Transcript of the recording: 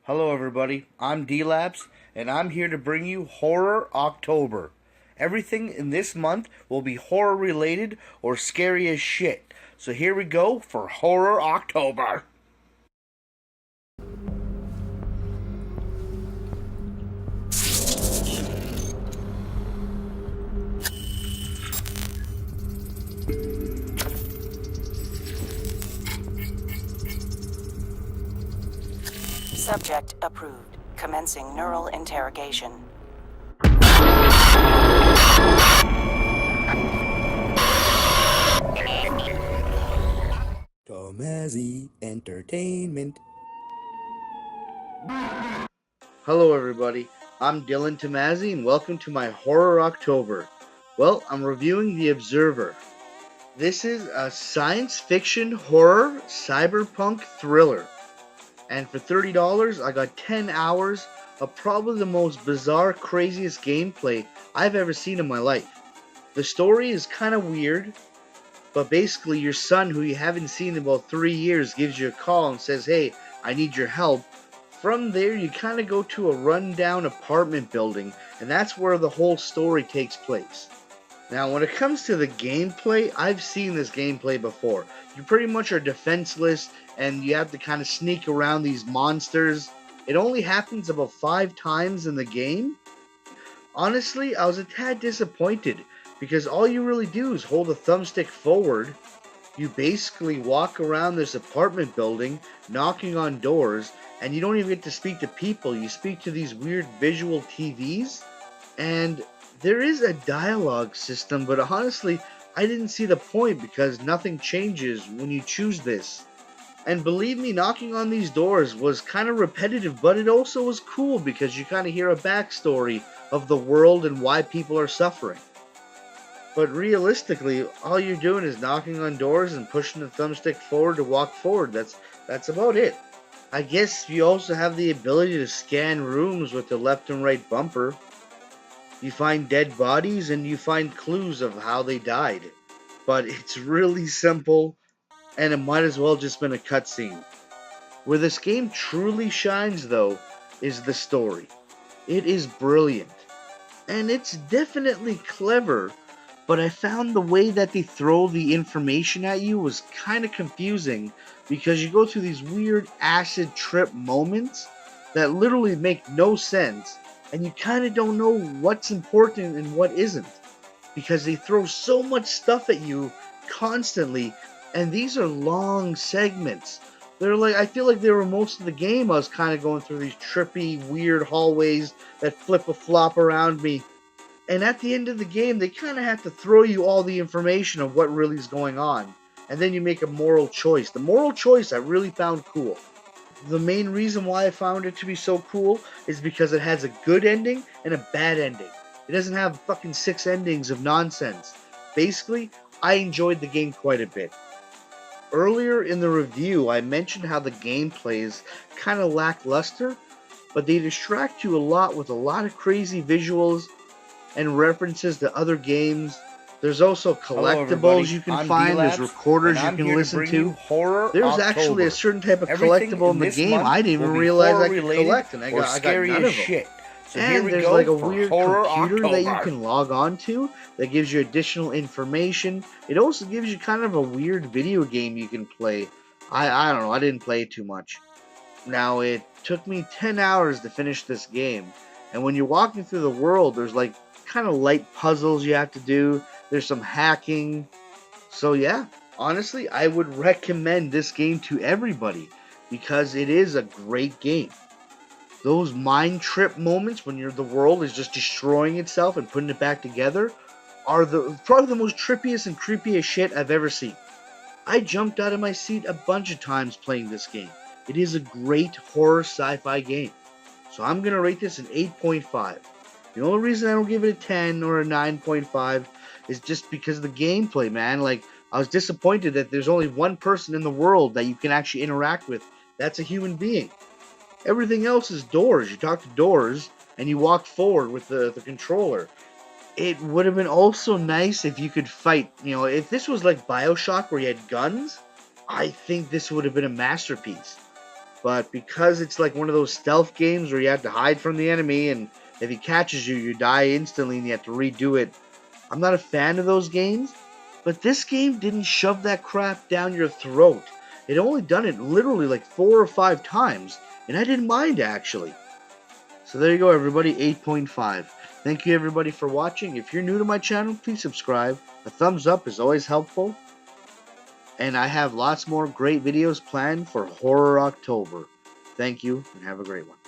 Hello, everybody. I'm D-Labs, and I'm here to bring you Horror October. Everything in this month will be horror related or scary as shit. So here we go for Horror October. Subject approved. Commencing neural interrogation. Tomazzi Entertainment. Hello, everybody. I'm Dylan Tomazzi, and welcome to my Horror October. Well, I'm reviewing The Observer. This is a science fiction horror cyberpunk thriller. And for $30, I got 10 hours of probably the most bizarre, craziest gameplay I've ever seen in my life. The story is kind of weird, but basically your son, who you haven't seen in about 3 years, gives you a call and says, "Hey, I need your help." From there, you kind of go to a rundown apartment building, and that's where the whole story takes place. Now, when it comes to the gameplay, I've seen this gameplay before. You pretty much are defenseless, and you have to kind of sneak around these monsters. It only happens about 5 times in the game. Honestly, I was a tad disappointed, because all you really do is hold a thumbstick forward. You basically walk around this apartment building, knocking on doors, and you don't even get to speak to people. You speak to these weird visual TVs, and there is a dialogue system, but honestly, I didn't see the point because nothing changes when you choose this. And believe me, knocking on these doors was kind of repetitive, but it also was cool because you kind of hear a backstory of the world and why people are suffering. But realistically, all you're doing is knocking on doors and pushing the thumbstick forward to walk forward. That's about it. I guess you also have the ability to scan rooms with the left and right bumper. You find dead bodies and you find clues of how they died. But it's really simple, and it might as well just been a cutscene. Where this game truly shines, though, is the story. It is brilliant. And it's definitely clever, but I found the way that they throw the information at you was kind of confusing because you go through these weird acid trip moments that literally make no sense, and you kind of don't know what's important and what isn't because they throw so much stuff at you constantly, and these are long segments. They're like, I feel like they were most of the game. I was kind of going through these trippy, weird hallways that flip a flop around me. And at the end of the game, they kind of have to throw you all the information of what really is going on. And then you make a moral choice. The moral choice I really found cool. The main reason why I found it to be so cool is because it has a good ending and a bad ending. It doesn't have fucking 6 endings of nonsense. Basically, I enjoyed the game quite a bit. Earlier in the review, I mentioned how the gameplay is kind of lackluster, but they distract you a lot with a lot of crazy visuals and references to other games. There's also collectibles you can find. There's recorders you can listen to. There's actually a certain type of collectible in the game I didn't even realize I could collect, and I got none of them. And there's like a weird computer that you can log on to that gives you additional information. It also gives you kind of a weird video game you can play. I don't know, I didn't play it too much. Now, it took me 10 hours to finish this game, and when you're walking through the world, there's like kind of light puzzles you have to do. There's some hacking. So yeah, honestly, I would recommend this game to everybody because it is a great game. Those mind trip moments when the world is just destroying itself and putting it back together are probably the most trippiest and creepiest shit I've ever seen. I jumped out of my seat a bunch of times playing this game. It is a great horror sci-fi game. So I'm going to rate this an 8.5. The only reason I don't give it a 10 or a 9.5 is just because of the gameplay, man. Like, I was disappointed that there's only one person in the world that you can actually interact with. That's a human being. Everything else is doors. You talk to doors, and you walk forward with the controller. It would have been also nice if you could fight. You know, if this was like BioShock where you had guns, I think this would have been a masterpiece. but because it's like one of those stealth games where you have to hide from the enemy, and if he catches you, you die instantly and you have to redo it. I'm not a fan of those games, but this game didn't shove that crap down your throat. It only done it literally like 4 or 5 times, and I didn't mind actually. So there you go, everybody, 8.5. Thank you, everybody, for watching. If you're new to my channel, please subscribe. A thumbs up is always helpful. And I have lots more great videos planned for Horror October. Thank you, and have a great one.